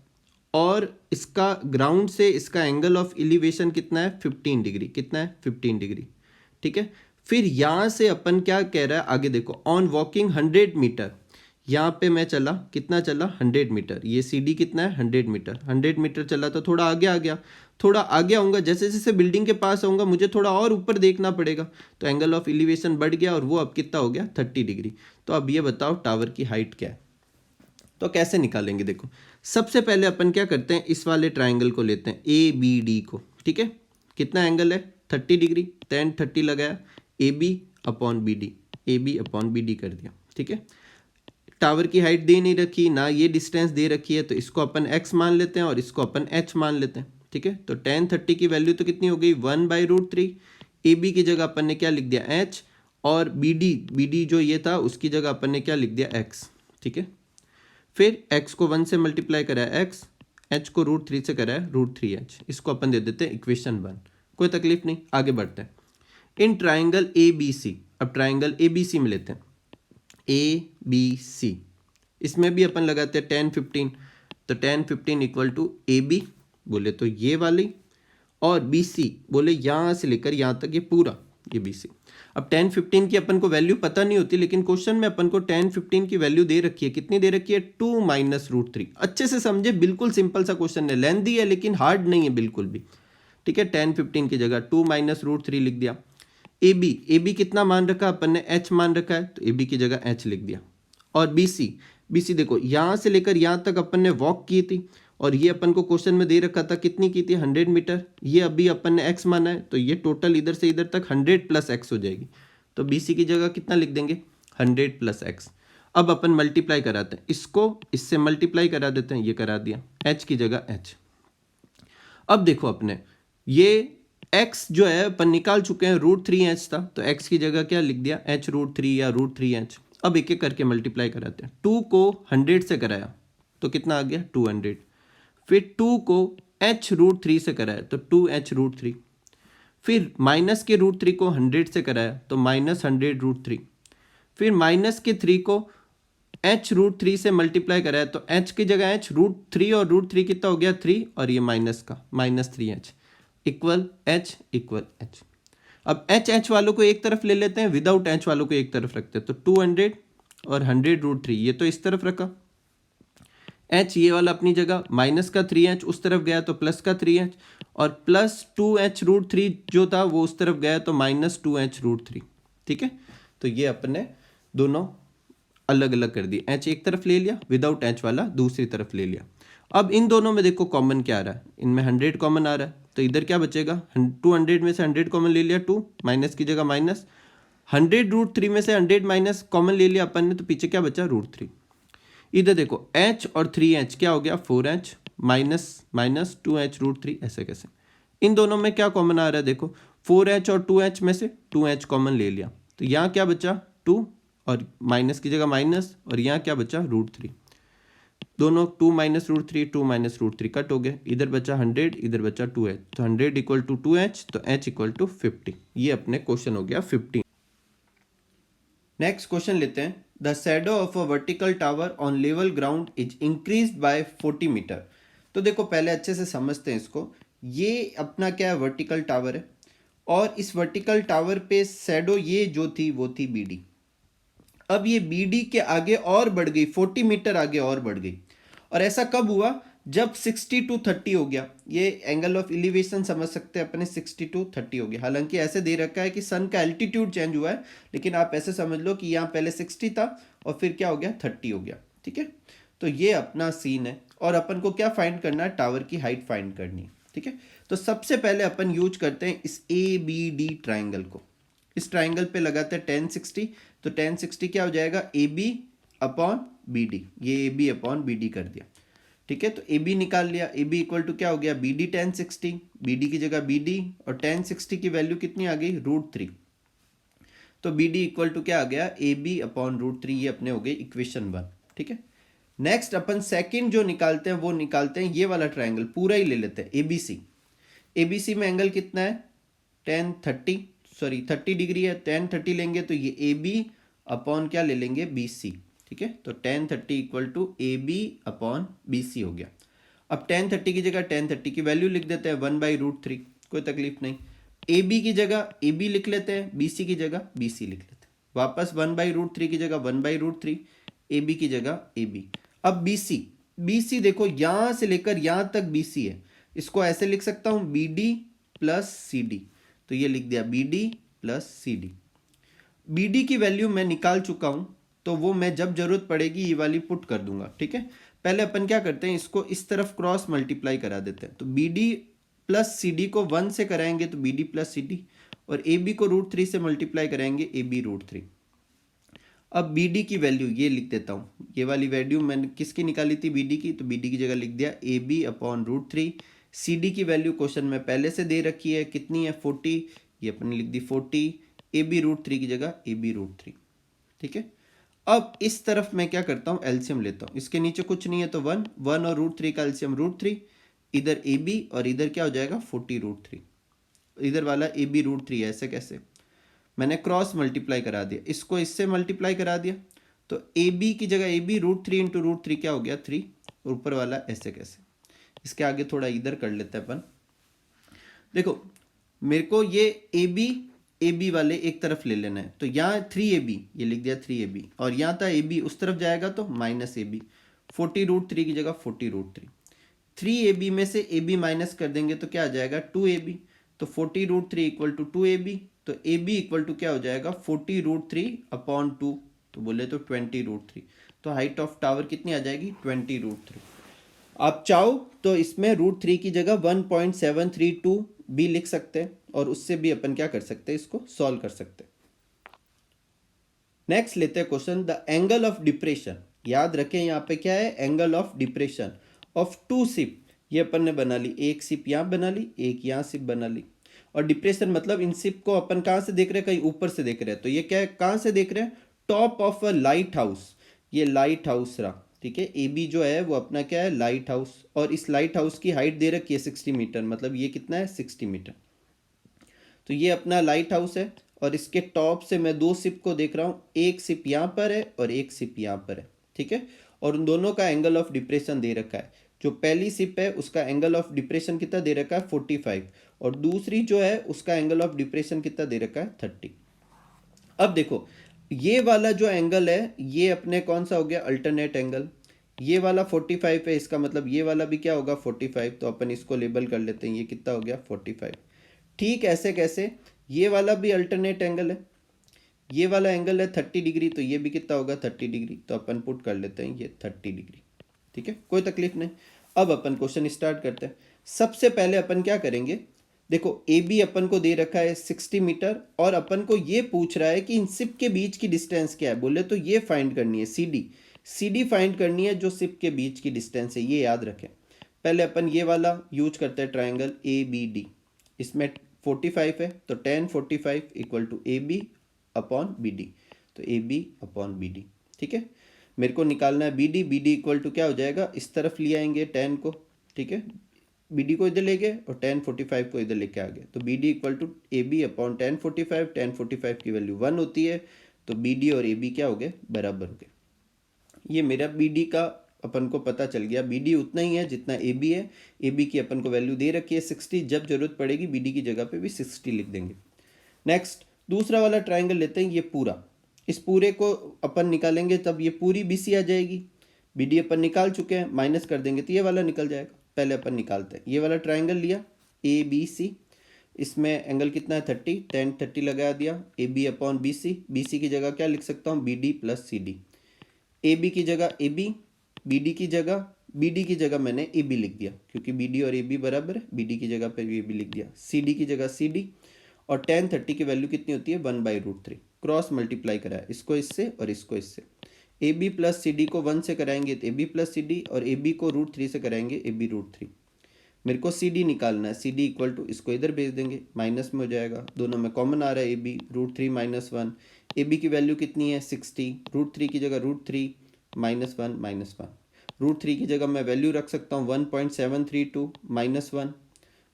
और इसका ग्राउंड से इसका एंगल ऑफ एलिवेशन कितना है 15 डिग्री, कितना है 15 डिग्री। ठीक है, फिर यहाँ से अपन क्या कह रहा है आगे देखो, ऑन वॉकिंग 100 मीटर, यहाँ पे मैं चला, कितना चला 100 मीटर, ये CD कितना है 100 मीटर, 100 मीटर चला तो थोड़ा आगे आ गया, थोड़ा आगे आऊँगा, जैसे जैसे बिल्डिंग के पास आऊँगा मुझे थोड़ा और ऊपर देखना पड़ेगा, तो एंगल ऑफ एलिवेशन बढ़ गया, और वो अब कितना हो गया 30 डिग्री। तो अब ये बताओ टावर की हाइट क्या है, तो कैसे निकालेंगे। देखो सबसे पहले अपन क्या करते हैं, इस वाले ट्राइंगल को लेते हैं ABD को। ठीक है, कितना एंगल है 30 डिग्री, tan 30 लगाया, AB upon BD, AB upon BD कर दिया। ठीक है, टावर की हाइट दे नहीं रखी ना, ये डिस्टेंस दे रखी है, तो इसको अपन x मान लेते हैं और इसको अपन h मान लेते हैं। ठीक है, तो tan 30 की वैल्यू तो कितनी हो गई 1/√3, AB की जगह अपन ने क्या लिख दिया h, और BD जो ये था उसकी जगह अपन ने क्या लिख दिया x। ठीक है, फिर x को 1 से मल्टीप्लाई कराया x, h को √3 से कराया √3h, इसको अपन दे देते हैं इक्वेशन 1। कोई तकलीफ नहीं, आगे बढ़ते हैं। इन ट्राइंगल ABC, अब ट्राइंगल ABC में लेते हैं ABC, इसमें भी अपन लगाते हैं tan 15, तो tan 15 इक्वल टू AB बोले तो ये वाली, और BC बोले यहाँ से लेकर यहाँ तक ये पूरा, ये BC। अब tan 15 की अपन को वैल्यू पता नहीं होती, लेकिन क्वेश्चन में अपन को tan 15 की वैल्यू दे रखी है, कितनी दे रखी है 2 - √3। अच्छे से समझे, बिल्कुल सिंपल सा क्वेश्चन है, लेंथी है लेकिन हार्ड नहीं है बिल्कुल भी। ठीक है, tan 15 की जगह 2 - √3 लिख दिया। AB कितना मान रखा अपन ने h मान रखा है, तो AB की जगह h लिख दिया। और BC देखो यहाँ से लेकर यहाँ तक अपन ने वॉक की थी, और ये अपन को क्वेश्चन में दे रखा था कितनी की थी 100 मीटर, ये अभी अपन ने x माना है, तो ये टोटल इधर से इधर तक 100 + x हो जाएगी, तो BC की जगह कितना लिख देंगे 100 + x। अब अपन मल्टीप्लाई कराते हैं, इसको इससे मल्टीप्लाई करा देते हैं, ये करा दिया, h की जगह h। अब देखो अपने ये x जो है अपन निकाल चुके हैं, √3h था, तो x की जगह क्या लिख दिया h √3 या √3h। अब एक एक करके मल्टीप्लाई कराते हैं, 2 को 100 से कराया तो कितना आ गया 200, फिर 2 को h √3 से कराया तो 2h √3, फिर माइनस के √3 को 100 से कराया तो -100√3, फिर माइनस के 3 को h√3 से मल्टीप्लाई कराया तो h की जगह h√3 और √3 कितना हो गया 3 और ये माइनस का -3h इक्वल h। अब h वालों को एक तरफ ले लेते हैं, विदाउट h वालों को एक तरफ रखते हैं, तो 200 और 100√3 ये तो इस तरफ रखा, h ये वाला अपनी जगह, माइनस का 3h उस तरफ गया तो प्लस का 3h, और प्लस 2h√3 जो था वो उस तरफ गया तो -2h√3। ठीक है, तो ये अपने दोनों अलग अलग कर दिए, h एक तरफ ले लिया, विदाउट h वाला दूसरी तरफ ले लिया। अब इन दोनों में देखो कॉमन क्या आ रहा है, इनमें 100 कॉमन आ रहा है, तो इधर क्या बचेगा, 200 में से 100 कॉमन ले लिया, 2 माइनस की जगह माइनस, 100√3 में से 100 माइनस कॉमन ले लिया अपन ने, तो पीछे क्या बचा √3। इधर देखो h और 3h क्या हो गया 4h माइनस माइनस 2h√3, ऐसे कैसे, इन दोनों में क्या कॉमन आ रहा है, देखो 4h और 2h में से 2h कॉमन ले लिया, तो यहाँ क्या बचा 2 और माइनस की जगह माइनस, और यहाँ क्या बचा √3, दोनों 2 माइनस √3 2 माइनस √3 कट हो गए, इधर बचा 100 इधर बचा 2h, तो 100 इक्वल टू 2h तो h इक्वल टू 50। ये अपने क्वेश्चन हो गया 15। नेक्स्ट क्वेश्चन लेते हैं, the shadow of a vertical tower on level ground is increased by 40 metre. तो देखो पहले अच्छे से समझते हैं इसको, ये अपना क्या है वर्टिकल टावर है, और इस वर्टिकल टावर पे शैडो ये जो थी वो थी BD। अब ये BD के आगे और बढ़ गई, 40 मीटर आगे और बढ़ गई, और ऐसा कब हुआ, जब 60 to 30 हो गया। ये एंगल ऑफ एलिवेशन समझ सकते हैं अपने, 60 to 30 हो गया। हालांकि ऐसे दे रखा है कि सन का एल्टीट्यूड चेंज हुआ है, लेकिन आप ऐसे समझ लो कि यहाँ पहले 60 था और फिर क्या हो गया 30 हो गया। ठीक है, तो ये अपना सीन है, और अपन को क्या फाइंड करना है, टावर की हाइट फाइंड करनी है। ठीक है, तो सबसे पहले अपन यूज करते हैं इस ABD ट्राइंगल को, इस ट्राइंगल पे लगाते हैं 1060, तो 1060 क्या हो जाएगा AB अपॉन BD, ये AB अपॉन BD कर दिया। ठीक है, तो AB निकाल लिया, AB इक्वल टू क्या हो गया BD 1060, BD की जगह BD, और 1060 की वैल्यू कितनी आ गई √3, तो BD इक्वल टू क्या आ गया AB अपॉन √3, ये अपने हो गई इक्वेशन 1। ठीक है, नेक्स्ट अपन सेकंड जो निकालते हैं वो निकालते हैं ये वाला ट्राइंगल, पूरा ही ले लेते हैं ABC। ABC में एंगल कितना है 30 डिग्री है, 1030 लेंगे तो ये AB अपॉन क्या ले लेंगे BC। ठीक है, तो 1030 equal to AB upon BC हो गया। अब 1030 की जगह 1030 की वैल्यू लिख देते हैं 1/√3, कोई तकलीफ नहीं। AB की जगह AB लिख लेते हैं, BC की जगह BC लिख लेते हैं, वापस 1/√3 की जगह 1/√3, AB की जगह AB। अब BC देखो यहाँ से लेकर यहाँ तक BC है, इसको ऐसे लिख सकता हूँ BD प्लस CD, तो ये लिख दिया BD प्लस CD। BD की वैल्यू मैं निकाल चुका हूँ, तो वो मैं जब जरूरत पड़ेगी ये वाली पुट कर दूंगा। ठीक है, पहले अपन क्या करते हैं, इसको इस तरफ क्रॉस मल्टीप्लाई करा देते हैं, तो BD प्लस CD को 1 से कराएंगे तो BD प्लस CD, और AB को √3 से मल्टीप्लाई कराएंगे AB √3। अब BD की वैल्यू ये लिख देता हूँ, ये वाली वैल्यू मैंने किसकी निकाली थी BD की, तो BD की जगह लिख दिया AB अपॉन √3। CD की वैल्यू क्वेश्चन में पहले से दे रखी है, कितनी है 40, ये अपने लिख दी 40, AB √3 की जगह AB √3। ठीक है, अब इस तरफ मैं क्या करता हूँ एलसीएम लेता हूँ, इसके नीचे कुछ नहीं है तो 1 और √3 का एलसीएम √3, इधर AB और इधर क्या हो जाएगा 40√3, इधर वाला AB √3 है, ऐसे कैसे, मैंने क्रॉस मल्टीप्लाई करा दिया, इसको इससे मल्टीप्लाई करा दिया, तो AB की जगह AB √3 इंटू √3 क्या हो गया 3, ऊपर वाला ऐसे कैसे, इसके आगे थोड़ा इधर कर लेते हैं अपन। देखो मेरे को ये AB वाले एक तरफ ले लेना है, तो यहाँ 3AB ये लिख दिया 3AB, और यहाँ था AB उस तरफ जाएगा तो -AB, 40√3 की जगह 40√3, 3AB में से AB माइनस कर देंगे तो क्या आ जाएगा 2AB, तो 40√3 इक्वल टू 2AB, तो AB इक्वल टू क्या हो जाएगा 40√3 अपॉन 2, तो बोले तो 20√3, तो हाइट ऑफ टावर कितनी आ जाएगी 20√3। आप चाहो तो इसमें √3 की जगह 1.732 भी लिख सकते हैं, और उससे भी अपन क्या कर सकते हैं, इसको सॉल्व कर सकते हैं। नेक्स्ट लेते हैं question, the angle of depression, याद रखें यहाँ पे क्या है angle of depression of 2 ship, ये अपन ने बना ली, एक शिप यहाँ बना ली, एक यहाँ शिप बना ली, और डिप्रेशन मतलब इन शिप को अपन कहाँ से देख रहे हैं, कहीं ऊपर से देख रहे हैं, तो ये क्या है कहाँ से देख रहे हैं, top of a light house, ये लाइट हाउस रहा। ठीक है, AB जो है वो अपना क्या है लाइट हाउस, और इस लाइट हाउस की हाइट दे रखी है 60 मीटर, मतलब ये कितना है 60 मीटर। तो ये अपना लाइट हाउस है और इसके टॉप से मैं दो सिप को देख रहा हूँ, एक सिप यहाँ पर है और एक सिप यहाँ पर है, ठीक है। और उन दोनों का एंगल ऑफ डिप्रेशन दे रखा है। जो पहली सिप है उसका एंगल ऑफ डिप्रेशन कितना दे रखा है 45, और दूसरी जो है उसका एंगल ऑफ डिप्रेशन कितना दे रखा है 30। अब देखो ये वाला जो एंगल है ये अपने कौन सा हो गया, अल्टरनेट एंगल। ये वाला 45 है, इसका मतलब ये वाला भी क्या होगा 45, तो अपन इसको लेबल कर लेते हैं, ये कितना हो गया 45। ठीक ऐसे कैसे, ये वाला भी अल्टरनेट एंगल है, ये वाला एंगल है 30 डिग्री, तो ये भी कितना होगा 30 डिग्री, तो अपन पुट कर लेते हैं ये 30 डिग्री, ठीक है, कोई तकलीफ नहीं। अब अपन क्वेश्चन स्टार्ट करते हैं। सबसे पहले अपन क्या करेंगे, देखो ए बी अपन को दे रखा है 60 मीटर और अपन को ये पूछ रहा है कि इन सिप के बीच की डिस्टेंस क्या है, बोले तो ये फाइंड करनी है सी डी फाइंड करनी है, जो सिप के बीच की डिस्टेंस है, ये याद रखें। पहले अपन ये वाला यूज करते हैं ट्राइंगल ए बी डी, इसमें 45 है तो tan 45 equal to A B upon B D, तो A B upon B D, ठीक है। मेरे को निकालना है बी डी इक्वल टू क्या हो जाएगा, इस तरफ ले आएंगे tan को, ठीक है, बी डी को इधर ले गए और tan 45 को इधर लेके आ गए, तो B D equal to A B upon tan 45 की वैल्यू 1 होती है, तो बी डी और ए बी क्या हो गए, बराबर हो गए। ये मेरा बी डी का अपन को पता चल गया, बी डी उतना ही है जितना ए बी है, ए बी की अपन को वैल्यू दे रखी है 60, जब जरूरत पड़ेगी बी डी की जगह पे भी 60 लिख देंगे। नेक्स्ट दूसरा वाला ट्राइंगल लेते हैं, ये पूरा, इस पूरे को अपन निकालेंगे तब ये पूरी बी सी आ जाएगी, बी डी अपन निकाल चुके हैं, माइनस कर देंगे तो ये वाला निकल जाएगा। पहले अपन निकालते हैं, ये वाला ट्राइंगल लिया ए बी सी, इसमें एंगल कितना है 30, tan 30 लगा दिया, A B upon B C की जगह क्या लिख सकता हूँ B D plus C D, A B की जगह ए बी डी की जगह बी डी की जगह मैंने ए बी लिख दिया क्योंकि बी डी और ए बी बराबर है, बी डी की जगह पे ए बी लिख दिया, सी डी की जगह सी डी, और tan 30 की वैल्यू कितनी होती है 1/√3, क्रॉस मल्टीप्लाई कराया इसको इससे और इसको इससे, A B plus C D को 1 से कराएंगे तो A B plus C D, और ए बी को √3 से कराएंगे ए बी √3। मेरे को सी डी निकालना है, सी डी इक्वल टू इसको इधर भेज देंगे, माइनस में हो जाएगा, दोनों में कॉमन आ रहा है ए बी √3 - 1, ए बी की वैल्यू कितनी है 60, √3 की जगह √3 -1 √3 की जगह मैं वैल्यू रख सकता हूँ 1.732 -1,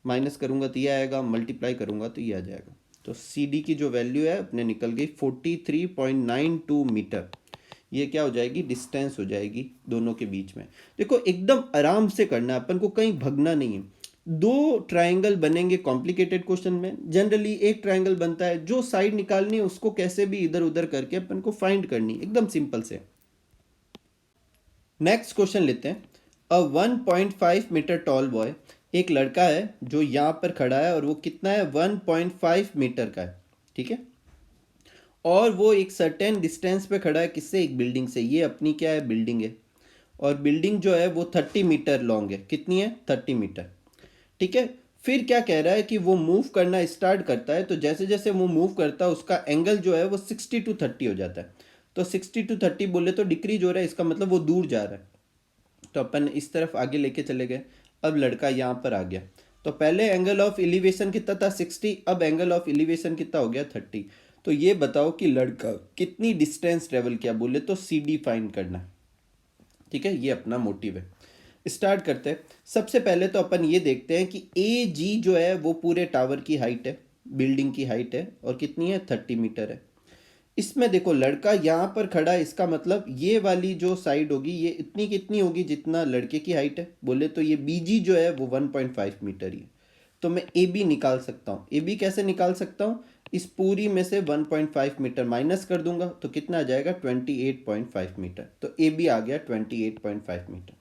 माइनस करूँगा तो ये आएगा, मल्टीप्लाई करूँगा तो ये आ जाएगा, तो सी डी की जो वैल्यू है अपने निकल गई 43.92 मीटर। ये क्या हो जाएगी, डिस्टेंस हो जाएगी दोनों के बीच में। देखो एकदम आराम से करना है, अपन को कहीं भगना नहीं है। दो ट्राइंगल बनेंगे कॉम्प्लिकेटेड क्वेश्चन में, जनरली एक ट्राइंगल बनता है, जो साइड निकालनी है उसको कैसे भी इधर उधर करके अपन को फाइंड करनी है, एकदम सिंपल से। नेक्स्ट क्वेश्चन लेते हैं। अ 1.5 मीटर टॉल बॉय, एक लड़का है जो यहाँ पर खड़ा है और वो कितना है 1.5 मीटर का है, ठीक है, और वो एक सर्टेन डिस्टेंस पे खड़ा है, किससे, एक बिल्डिंग से। ये अपनी क्या है, बिल्डिंग है, और बिल्डिंग जो है वो 30 मीटर लॉन्ग है, कितनी है 30 मीटर, ठीक है। फिर क्या कह रहा है कि वो मूव करना स्टार्ट करता है, तो जैसे जैसे वो मूव करता है उसका एंगल जो है वो 60 to 30 हो जाता है, तो 60 to 30 बोले तो डिक्रीज हो रहा है, इसका मतलब वो दूर जा रहा है, तो अपन इस तरफ आगे लेके चले गए। अब लड़का यहाँ पर आ गया, तो पहले एंगल ऑफ एलिवेशन कितना था 60, अब एंगल ऑफ एलिवेशन कितना हो गया 30। तो ये बताओ कि लड़का कितनी डिस्टेंस ट्रेवल किया, बोले तो सी डी फाइंड करना है, ठीक है, ये अपना मोटिव है। स्टार्ट करते हैं। सबसे पहले तो अपन ये देखते हैं कि ए जी जो है वो पूरे टावर की हाइट है, बिल्डिंग की हाइट है, और कितनी है 30 मीटर है। इसमें देखो लड़का यहाँ पर खड़ा है, इसका मतलब ये वाली जो साइड होगी ये इतनी कितनी होगी जितना लड़के की हाइट है, बोले तो ये बी जी जो है वो 1.5 मीटर ही है। तो मैं ए बी निकाल सकता हूँ। ए बी कैसे निकाल सकता हूँ, इस पूरी में से 1.5 मीटर माइनस कर दूंगा तो कितना आ जाएगा 28.5 मीटर, तो ए बी आ गया 28.5 मीटर।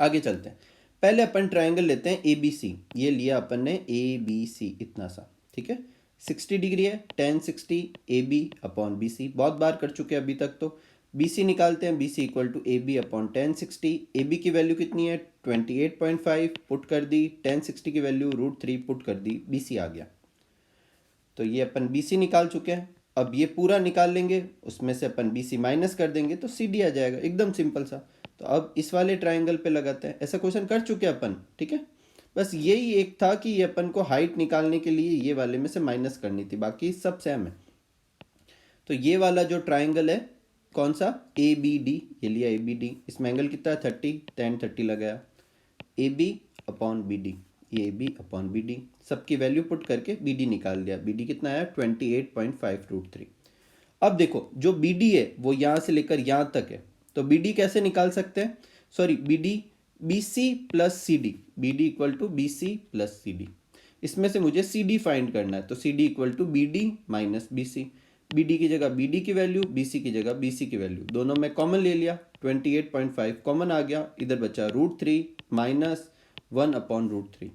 आगे चलते हैं। पहले अपन ट्राइंगल लेते हैं ए बी सी, ये लिया अपन ने ए बी सी इतना सा, ठीक है, 60 डिग्री है, tan 60 A B upon B C, बहुत बार कर चुके हैं अभी तक, तो बी सी निकालते हैं, B C equal to A B upon tan 60, A B की वैल्यू कितनी है 28.5 पुट कर दी, tan 60 की वैल्यू √3 पुट कर दी, बी सी आ गया। तो ये अपन बी सी निकाल चुके हैं। अब ये पूरा निकाल लेंगे, उसमें से अपन बी सी माइनस कर देंगे तो सी डी आ जाएगा, एकदम सिंपल सा। तो अब इस वाले ट्राइंगल पे लगाते हैं, ऐसा क्वेश्चन कर चुके हैं अपन, ठीक है। बस यही एक था कि ये अपन को हाइट निकालने के लिए ये वाले में से माइनस करनी थी, बाकी सब सेम है। तो ये वाला जो ट्राइंगल है कौन सा, ए बी डी, ये लिया ए बी डी, इसमें एंगल कितना है 30, tan 30 लगाया, A B upon B D, ये A B upon B D, सबकी वैल्यू पुट करके BD निकाल लिया। BD कितना आया 28.5√3। अब देखो जो BD है वो यहाँ से लेकर यहाँ तक है, तो BD कैसे निकाल सकते हैं, sorry BC plus CD, BD equal to BC plus CD। इसमें से मुझे CD फाइंड करना है, तो CD equal to BD minus BC। BD की जगह BD की वैल्यू, BC की जगह BC की वैल्यू, दोनों में कॉमन ले लिया, 28.5 कॉमन आ गया, इधर बचा √3 माइनस 1/√3।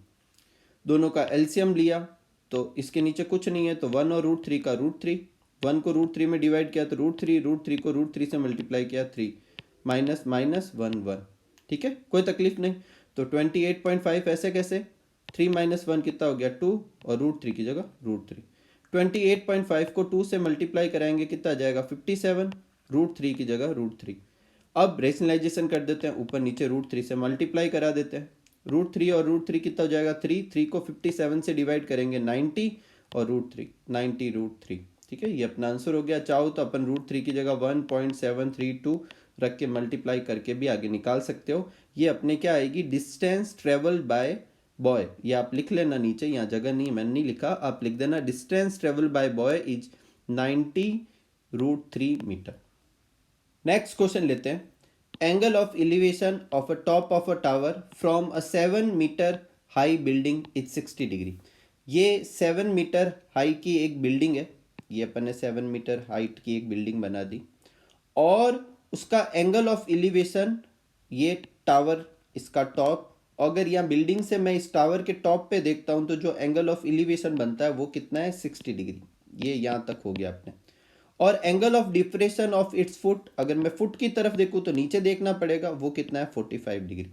दोनों का एलसीएम लिया तो इसके नीचे कुछ नहीं है, तो 1 और √3 का √3, 1 को √3 में डिवाइड किया तो √3 को √3 से मल्टीप्लाई किया 3 माइनस माइनस 1 1। ठीक है, कोई तकलीफ नहीं। तो 28.5 ऐसे कैसे, 3 माइनस 1 कितना हो गया 2 और √3 की जगह √3। 28.5 को 2 से मल्टीप्लाई कराएंगे कितना आ जाएगा 57, √3 की जगह √3। अब रेशनलाइजेशन कर देते हैं, ऊपर नीचे √3 से मल्टीप्लाई करा देते हैं। √3 और √3 कितना हो जाएगा 3 को 57 से डिवाइड करेंगे 90 और √3 90 √3। ठीक है, ये अपना आंसर हो गया। चाहो तो अपन √3 की जगह 1.732 रख के मल्टीप्लाई करके भी आगे निकाल सकते हो। ये अपने क्या आएगी, डिस्टेंस ट्रेवल बाय बॉय, ये आप लिख लेना नीचे, यहाँ जगह नहीं मैंने नहीं लिखा, आप लिख देना distance travel by boy is 90 √3 metre. Next question लेते हैं। Angle of elevation of a top of a tower from a 7 metre high building is 60 degree. ये 7 मीटर हाई की एक बिल्डिंग है, ये अपन ने 7 मीटर हाइट की एक बिल्डिंग बना दी, और उसका एंगल ऑफ एलिवेशन, ये टावर इसका टॉप, अगर यहाँ बिल्डिंग से मैं इस टावर के टॉप पे देखता हूँ तो जो एंगल ऑफ एलिवेशन बनता है वो कितना है 60 डिग्री। ये यहाँ तक हो गया अपने। और angle of depression of its foot, अगर मैं फुट की तरफ देखूँ तो नीचे देखना पड़ेगा, वो कितना है 45 डिग्री।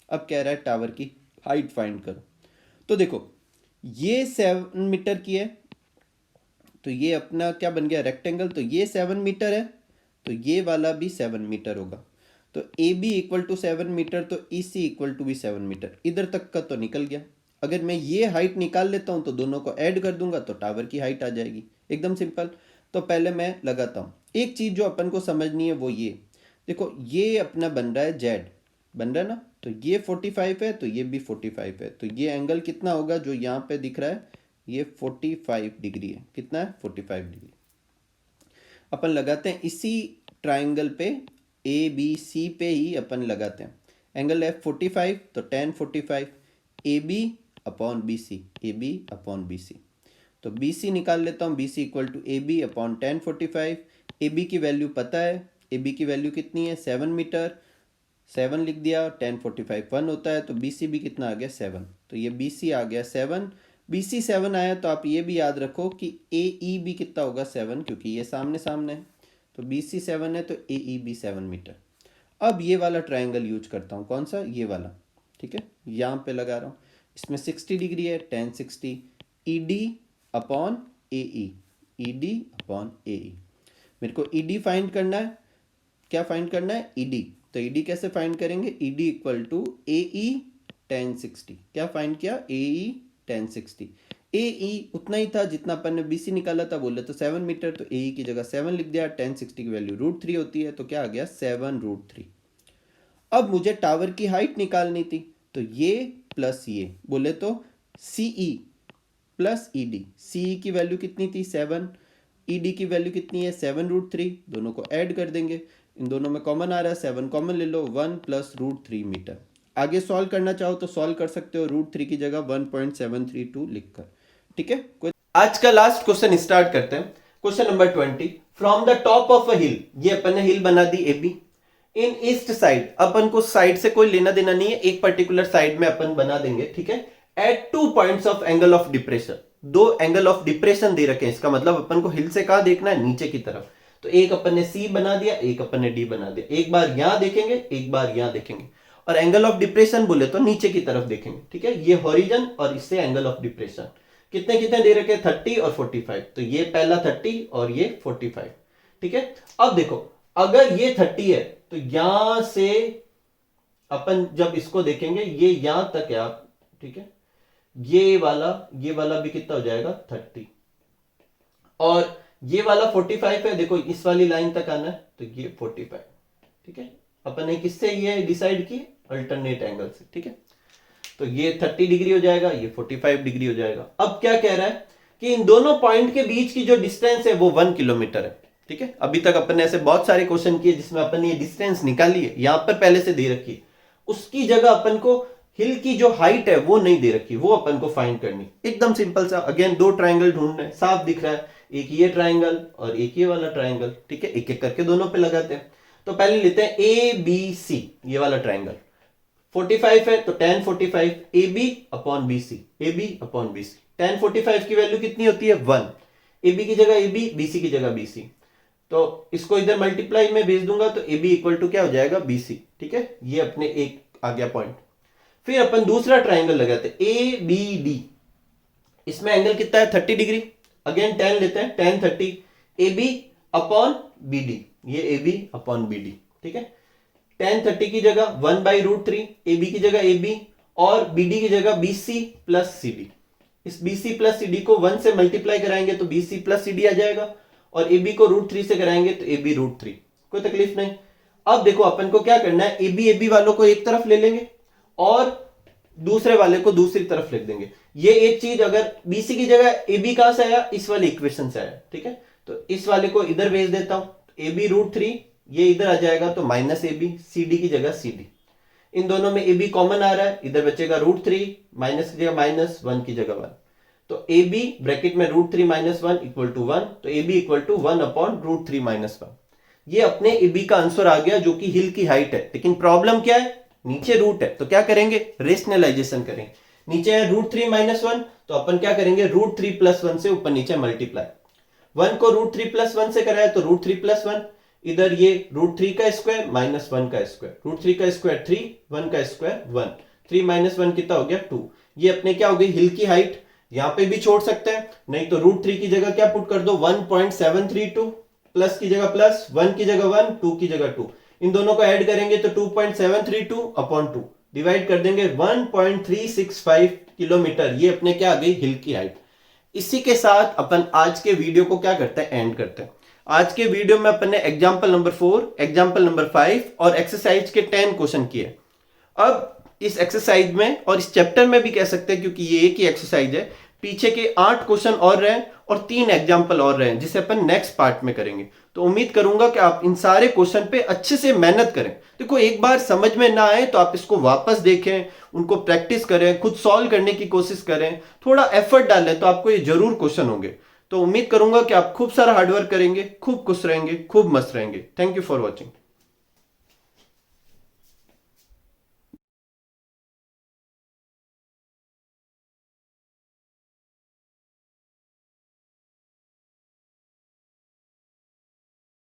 अब कह रहा है टावर की हाइट फाइंड करो। तो देखो ये 7 मीटर की है, तो ये अपना क्या बन गया रेक्टेंगल, तो ये 7 मीटर है, तो ये वाला भी 7 मीटर होगा। तो AB इक्वल टू 7 मीटर, तो EC इक्वल टू भी 7 मीटर। इधर तक का तो निकल गया। अगर मैं ये हाइट निकाल लेता हूँ तो दोनों को ऐड कर दूंगा तो टावर की हाइट आ जाएगी, एकदम सिंपल। तो पहले मैं लगाता हूँ। एक चीज़ जो अपन को समझनी है वो ये देखो, ये अपना बन रहा है Z, बन रहा है ना, तो ये 45 है, तो ये भी 45 है, तो ये एंगल कितना होगा जो यहाँ पे दिख रहा है, ये 45 डिग्री है। कितना है 45 डिग्री। अपन लगाते हैं इसी ट्राइंगल पे, ABC पे ही अपन लगाते हैं। एंगल है 45, तो tan 45 AB upon BC, AB upon BC। तो BC निकाल लेता हूँ, BC equal to AB upon tan 45। AB की वैल्यू पता है, AB की वैल्यू कितनी है 7 मीटर, 7 लिख दिया, tan 45 1 होता है, तो BC भी कितना आ गया 7, तो ये BC आ गया 7। BC 7 आया तो आप ये भी याद रखो कि AE भी कितना होगा 7, क्योंकि ये सामने सामने है, तो BC 7 है तो AE भी 7 मीटर। अब ये वाला ट्राइंगल यूज करता हूँ, कौन सा, ये वाला। ठीक है, यहाँ पे लगा रहा हूँ, इसमें 60 डिग्री है, tan 60 ED upon AE, ED upon AE। मेरे को ED फाइंड करना है, क्या फाइंड करना है ED, तो ED कैसे फाइंड करेंगे, ED equal to AE tan 60। क्या फाइंड किया, AE tan 60। AE उतना ही था जितना अपन ने BC निकाला था, बोले तो 7 मीटर, तो AE की जगह 7 लिख दिया, tan 60 की वैल्यू √3 होती है, तो क्या आ गया 7√3। अब मुझे टावर की हाइट निकालनी थी, तो ये प्लस ये, बोले तो CE प्लस ED। CE की वैल्यू कितनी थी 7, ED की वैल्यू कितनी है 7√3, दोनों को ऐड कर देंगे, इन दोनों में कॉमन आ रहा है, 7 कॉमन ले लो, 1 प्लस √3 मीटर। आगे सॉल्व करना चाहो तो सॉल्व कर सकते हो, √3 की जगह 1.732 लिखकर। ठीक है, आज का लास्ट क्वेश्चन स्टार्ट करते हैं। Question number 20, from the top of a hill, ये अपन ने हिल बना दी AB, इन ईस्ट साइड, अपन को साइड से कोई लेना देना नहीं है, एक पर्टिकुलर साइड में अपन बना देंगे। ठीक है, at 2 points of angle of depression, 2 angle of depression दे रखे हैं, इसका मतलब अपन को हिल से कहां देखना है, नीचे की तरफ। तो एक अपन ने C बना दिया, एक अपन ने D बना दिया, एक बार यहां देखेंगे, एक बार यहां देखेंगे, और एंगल ऑफ डिप्रेशन बोले तो नीचे की तरफ देखेंगे। ठीक है, ये हॉरिजन और इससे एंगल ऑफ डिप्रेशन कितने कितने दे रखे, 30 और 45, तो ये पहला 30 और ये 45। ठीक है, अब देखो अगर ये 30 है तो यहां से अपन जब इसको देखेंगे ये यहां तक है आप, ठीक है, ये वाला भी कितना हो जाएगा 30, और ये वाला 45 है, देखो इस वाली लाइन तक आना है, तो ये 45। ठीक है, अपन ने किससे ये डिसाइड की, अल्टरनेट एंगल से। ठीक है, तो ये 30 डिग्री हो जाएगा, ये 45 डिग्री हो जाएगा। अब क्या कह रहा है कि इन दोनों पॉइंट के बीच की जो डिस्टेंस है वो 1 किलोमीटर है। ठीक है, अभी तक अपन ने ऐसे बहुत सारे क्वेश्चन किए जिसमें अपन ने ये डिस्टेंस निकाली है, यहां पर पहले से दे रखी है। उसकी जगह अपन को हिल की जो हाइट है वो नहीं दे रखी, वो अपन को फाइंड करनी। एकदम सिंपल सा, अगेन दो ट्राइंगल ढूंढने, साफ दिख रहा है, एक ये ट्राइंगल और एक ये वाला ट्राइंगल। ठीक है, एक एक करके दोनों पे लगाते हैं। तो पहले लेते हैं ए बी सी, ये वाला ट्राइंगल 45 है तो tan 45 A B upon B C, A B upon B C. tan 45 की वैल्यू कितनी होती है 1, ए बी की जगह ए बी, बी सी की जगह बी सी। तो इसको इधर मल्टीप्लाई में भेज दूंगा तो ए बी इक्वल टू क्या हो जाएगा बी सी। ठीक है, ये अपने एक आ गया पॉइंट। फिर अपन दूसरा ट्राइंगल लगाते हैं ए बी डी, इसमें एंगल कितना है 30 डिग्री। अगेन tan लेते हैं, tan 30 A B upon B D, ये A B upon B D. ठीक है, tan 30 की जगह 1/√3, ए बी की जगह ए बी और बी डी की जगह B C plus C D. इस B C plus C D को 1 से मल्टीप्लाई कराएंगे तो B C plus C D आ जाएगा, और ए बी को √3 से कराएंगे तो ए बी √3। कोई तकलीफ नहीं। अब देखो अपन को क्या करना है, ए बी वालों को एक तरफ ले लेंगे और दूसरे वाले को दूसरी तरफ लिख देंगे। ये एक चीज, अगर बीसी की जगह ए बी कहां से आया, इस वाले इक्वेशन से आया। ठीक है, तो इस वाले को इधर भेज देता हूं, ए बी √3 ये इधर आ जाएगा तो minus A B, C D की जगह सी डी। इन दोनों में ए बी कॉमन आ रहा है, इधर बचेगा √3, माइनस की जगह माइनस, 1 की जगह 1। तो ए बी ब्रैकेट में √3 माइनस 1 इक्वल टू 1, तो A B equal to 1 upon √3 minus 1। ये अपने ए बी का आंसर आ गया, जो कि हिल की हाइट है। लेकिन प्रॉब्लम क्या है, नीचे रूट है, तो क्या करेंगे रेशनलाइजेशन करेंगे। नीचे है √3 माइनस 1, तो अपन क्या करेंगे √3 प्लस 1 से ऊपर नीचे मल्टीप्लाई। 1 को √3 प्लस 1 से कराया तो √3 प्लस 1, इधर ये √3 का स्क्वायर माइनस 1 का स्क्वायर, √3 का स्क्वायर 3, 1 का स्क्वायर 1, 3 माइनस 1 कितना हो गया 2। ये अपने क्या हो गई हिल की हाइट। यहां पे भी छोड़ सकते हैं, नहीं तो √3 की जगह क्या पुट कर दो 1.732, प्लस की जगह प्लस, 1 की जगह 1, 2 की जगह 2। इन दोनों को ऐड करेंगे तो 2.732 अपॉन 2 डिवाइड कर देंगे 1.365 किलोमीटर। ये अपने क्या आ गई हिल की हाइट। इसी के साथ अपन आज के वीडियो को क्या करते हैं एंड करते हैं। आज के वीडियो में अपन ने एग्जांपल नंबर 4, एग्जांपल नंबर 5 और एक्सरसाइज के 10 क्वेश्चन किए। अब इस एक्सरसाइज में और इस चैप्टर में भी कह सकते हैं, क्योंकि ये एक ही एक्सरसाइज है, पीछे के 8 क्वेश्चन और रहे और 3 एग्जाम्पल और रहे जिसे अपन नेक्स्ट पार्ट में करेंगे। तो उम्मीद करूंगा कि आप इन सारे क्वेश्चन पे अच्छे से मेहनत करें। देखो एक बार समझ में ना आए तो आप इसको वापस देखें, उनको प्रैक्टिस करें, खुद सॉल्व करने की कोशिश करें, थोड़ा एफर्ट डालें तो आपको ये जरूर क्वेश्चन होंगे। तो उम्मीद करूंगा कि आप खूब सारा हार्डवर्क करेंगे, खूब खुश रहेंगे, खूब मस्त रहेंगे। Thank you for watching.